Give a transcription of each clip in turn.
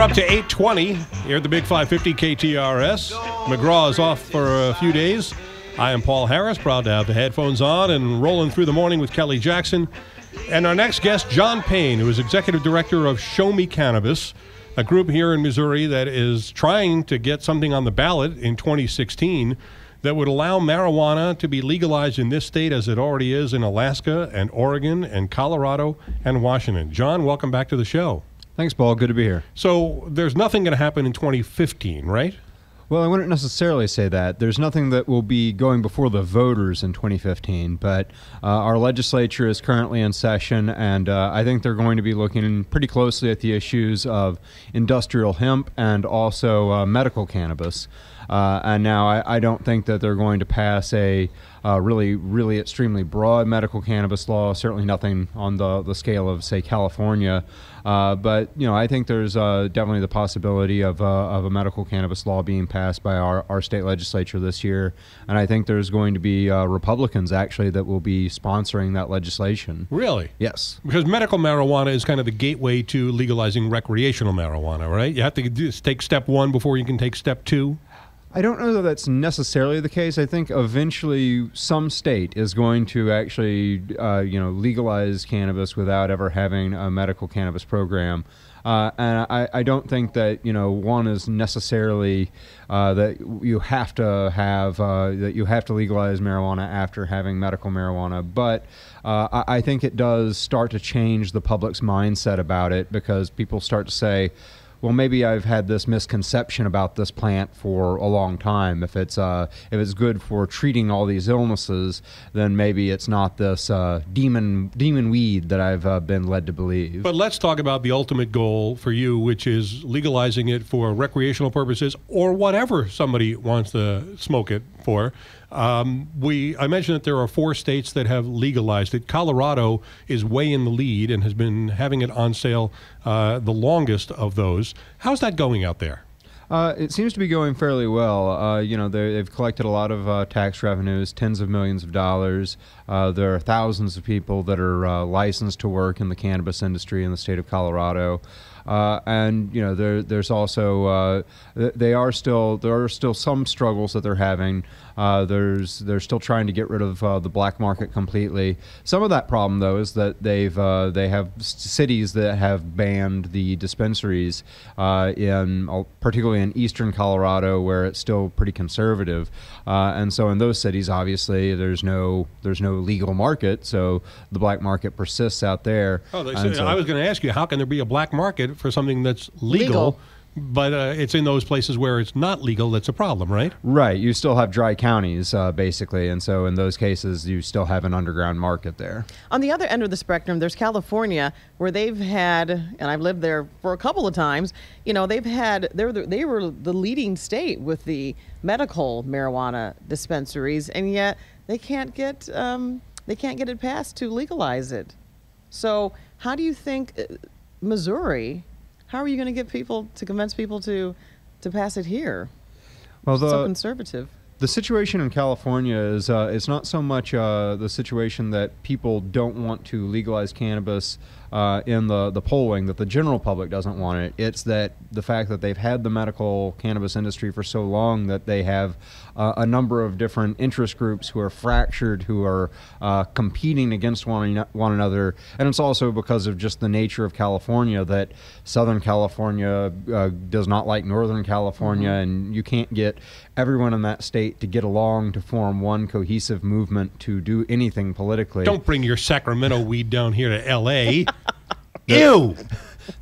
up to 8:20 here at the Big 550 KTRS. McGraw is off for a few days. I am Paul Harris, proud to have the headphones on and rolling through the morning with Kelly Jackson. And our next guest, John Payne, who is Executive Director of Show Me Cannabis, a group here in Missouri that is trying to get something on the ballot in 2016 that would allow marijuana to be legalized in this state as it already is in Alaska and Oregon and Colorado and Washington. John, welcome back to the show. Thanks, Paul. Good to be here. So there's nothing going to happen in 2015, right? Well, I wouldn't necessarily say that. There's nothing that will be going before the voters in 2015, but our legislature is currently in session, and I think they're going to be looking pretty closely at the issues of industrial hemp and also medical cannabis. And now I don't think that they're going to pass a really extremely broad medical cannabis law, certainly nothing on the scale of, say, California. But, you know, I think there's definitely the possibility of a medical cannabis law being passed by our state legislature this year. And I think there's going to be Republicans, actually, that will be sponsoring that legislation. Really? Yes. Because medical marijuana is kind of the gateway to legalizing recreational marijuana, right? You have to take step one before you can take step two. I don't know that that's necessarily the case. I think eventually some state is going to actually, legalize cannabis without ever having a medical cannabis program. And I don't think that, one is necessarily that you have to have, that you have to legalize marijuana after having medical marijuana. But I think it does start to change the public's mindset about it, because people start to say, well, maybe I've had this misconception about this plant for a long time. If it's good for treating all these illnesses, then maybe it's not this demon weed that I've been led to believe. But let's talk about the ultimate goal for you, which is legalizing it for recreational purposes or whatever somebody wants to smoke it for. I mentioned that there are 4 states that have legalized it. Colorado is way in the lead and has been having it on sale the longest of those. How's that going out there? It seems to be going fairly well. They've collected a lot of tax revenues, tens of millions of dollars. There are thousands of people that are licensed to work in the cannabis industry in the state of Colorado. There's also there are still some struggles that they're having. They're still trying to get rid of the black market completely. Some of that problem, though, is that they have cities that have banned the dispensaries particularly in eastern Colorado, where it's still pretty conservative. And so in those cities, obviously, there's no legal market, so the black market persists out there. I was going to ask you, how can there be a black market for something that's legal? But it's in those places where it's not legal that's a problem, right? Right. You still have dry counties, basically, and so in those cases, you still have an underground market there. On the other end of the spectrum, there's California, where they've had, and I've lived there for a couple of times, they were the leading state with the medical marijuana dispensaries, and yet they can't get it passed to legalize it. So how do you think Missouri? How are you going to get people to convince people to pass it here? Well, so conservative. The situation in California is it's not so much the situation that people don't want to legalize cannabis in the polling, that the general public doesn't want it. It's that the fact that they've had the medical cannabis industry for so long that they have a number of different interest groups who are fractured, who are competing against one another. And it's also because of just the nature of California, that Southern California does not like Northern California, and you can't get everyone in that state to get along to form one cohesive movement to do anything politically. Don't bring your Sacramento weed down here to L.A. Ew!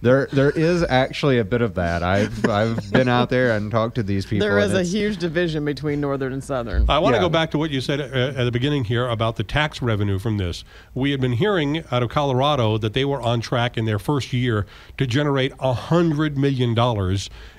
There is actually a bit of that. I've been out there and talked to these people. There is a huge division between Northern and Southern. I want to go back to what you said at the beginning here about the tax revenue from this. We had been hearing out of Colorado that they were on track in their first year to generate $100 million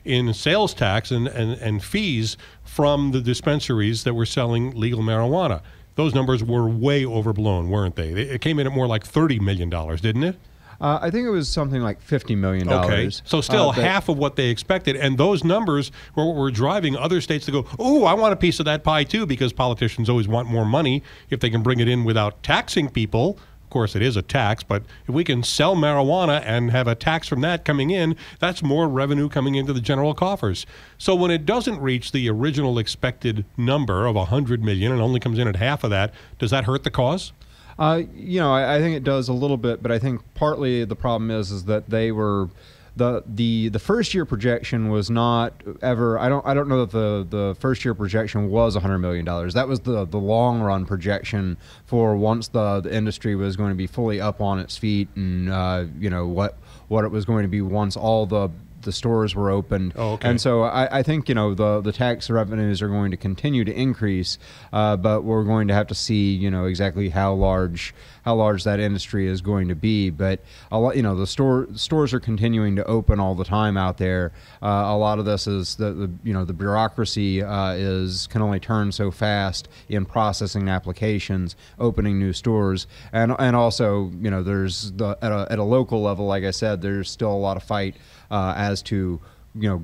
in sales tax and fees from the dispensaries that were selling legal marijuana. Those numbers were way overblown, weren't they? It came in at more like $30 million, didn't it? I think it was something like $50 million. Okay, so still half of what they expected. And those numbers were what were driving other states to go, oh, I want a piece of that pie too, because politicians always want more money if they can bring it in without taxing people. Of course, it is a tax, but if we can sell marijuana and have a tax from that coming in, that's more revenue coming into the general coffers. So when it doesn't reach the original expected number of $100 million and only comes in at half of that, does that hurt the cause? You know, I think it does a little bit, but I think partly the problem is that they were the first year projection was not ever. I don't know that the first year projection was $100 million. That was the long run projection for once the industry was going to be fully up on its feet, and you know what it was going to be once all the stores were opened. Oh, okay. And so I think, you know, the tax revenues are going to continue to increase, but we're going to have to see, you know, exactly how large that industry is going to be. But a lot, you know, the stores are continuing to open all the time out there. A lot of this is the bureaucracy can only turn so fast in processing applications, opening new stores, and also, you know, there's at a local level, like I said, there's still a lot of fight as to, you know,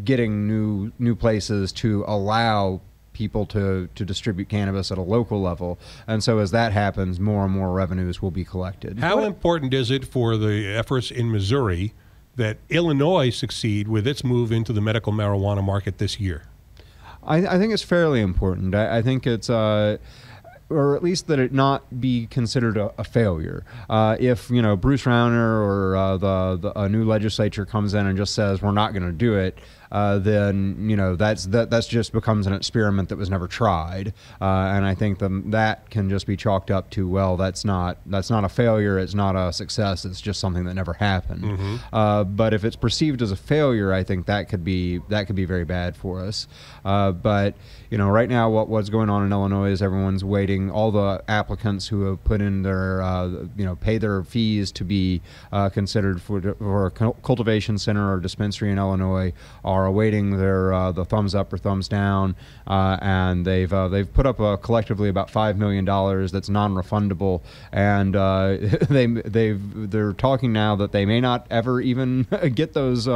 getting new places to allow people to distribute cannabis at a local level. And so as that happens, more and more revenues will be collected. How important is it for the efforts in Missouri that Illinois succeed with its move into the medical marijuana market this year? I think it's fairly important. I think it's or at least that it not be considered a failure. If, you know, Bruce Rauner or a new legislature comes in and just says we're not going to do it, then, you know, that's just becomes an experiment that was never tried, and I think that can just be chalked up to, well, that's not a failure, it's not a success, it's just something that never happened. Mm-hmm. But if it's perceived as a failure, I think that could be very bad for us. But, you know, right now what's going on in Illinois is everyone's waiting. All the applicants who have put in their pay their fees to be considered for a cultivation center or dispensary in Illinois are awaiting their the thumbs up or thumbs down, and they've put up collectively about $5 million that's non-refundable, and they're talking now that they may not ever even get those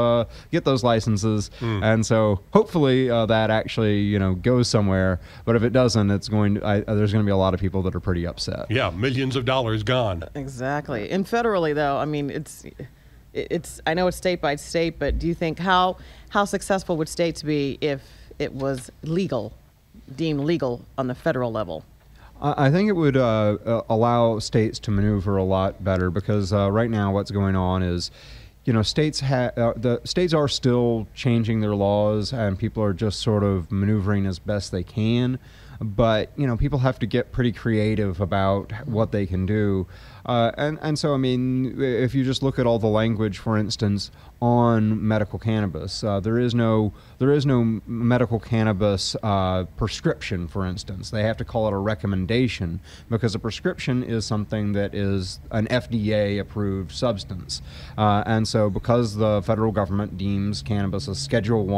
licenses, and so hopefully that actually, you know, goes somewhere. But if it doesn't, there's going to be a lot of people that are pretty upset. Yeah, millions of dollars gone. Exactly. And federally, though, I mean, it's I know it's state by state, but do you think how successful would states be if it was deemed legal on the federal level? I think it would allow states to maneuver a lot better, because right now what's going on is, you know, the states are still changing their laws, and people are just sort of maneuvering as best they can. But, you know, people have to get pretty creative about what they can do. And so, I mean, if you just look at all the language, for instance, on medical cannabis, there is no medical cannabis prescription, for instance. They have to call it a recommendation, because a prescription is something that is an FDA-approved substance. And so because the federal government deems cannabis a Schedule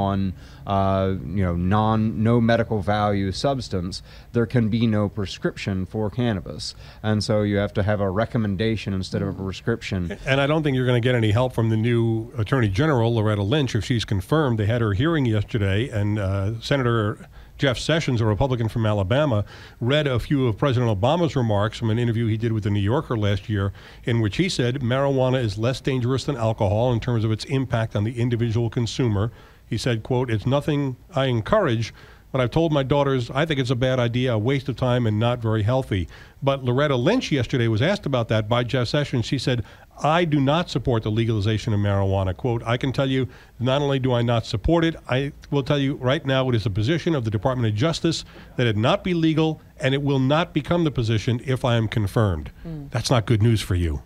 I, no medical value substance, there can be no prescription for cannabis. And so you have to have a recommendation instead of a prescription. And I don't think you're going to get any help from the new Attorney General, Loretta Lynch, if she's confirmed. They had her hearing yesterday, and Senator Jeff Sessions, a Republican from Alabama, read a few of President Obama's remarks from an interview he did with the New Yorker last year, in which he said marijuana is less dangerous than alcohol in terms of its impact on the individual consumer. He said, quote, "It's nothing I encourage, but I've told my daughters I think it's a bad idea, a waste of time, and not very healthy." But Loretta Lynch yesterday was asked about that by Jeff Sessions. She said, "I do not support the legalization of marijuana." Quote, "I can tell you, not only do I not support it, I will tell you right now it is a position of the Department of Justice that it not be legal, and it will not become the position if I am confirmed." That's not good news for you.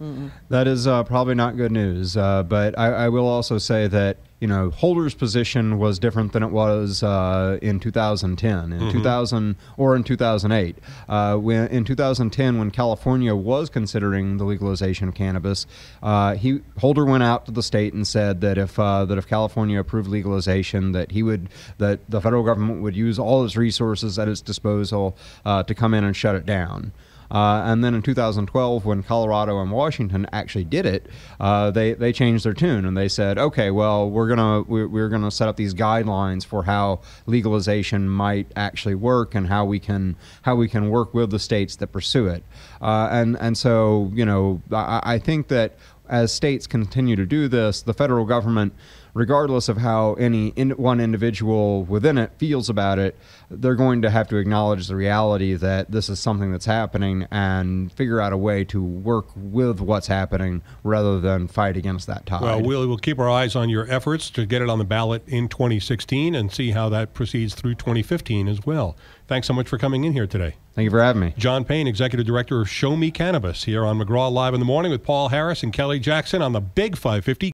That is probably not good news. But I will also say that, you know, Holder's position was different than it was in 2010, in 2000 or in 2008. In 2010, when California was considering the legalization of cannabis, Holder went out to the state and said that if California approved legalization, that the federal government would use all its resources at its disposal to come in and shut it down. And then in 2012, when Colorado and Washington actually did it, they changed their tune and they said, okay, well, we're gonna set up these guidelines for how legalization might actually work and how we can work with the states that pursue it. And so, you know, I think that as states continue to do this, the federal government, regardless of how one individual within it feels about it, they're going to have to acknowledge the reality that this is something that's happening and figure out a way to work with what's happening rather than fight against that tide. Well, we'll keep our eyes on your efforts to get it on the ballot in 2016 and see how that proceeds through 2015 as well. Thanks so much for coming in here today. Thank you for having me. John Payne, Executive Director of Show Me Cannabis, here on McGraw Live in the Morning with Paul Harris and Kelly Jackson on the Big 550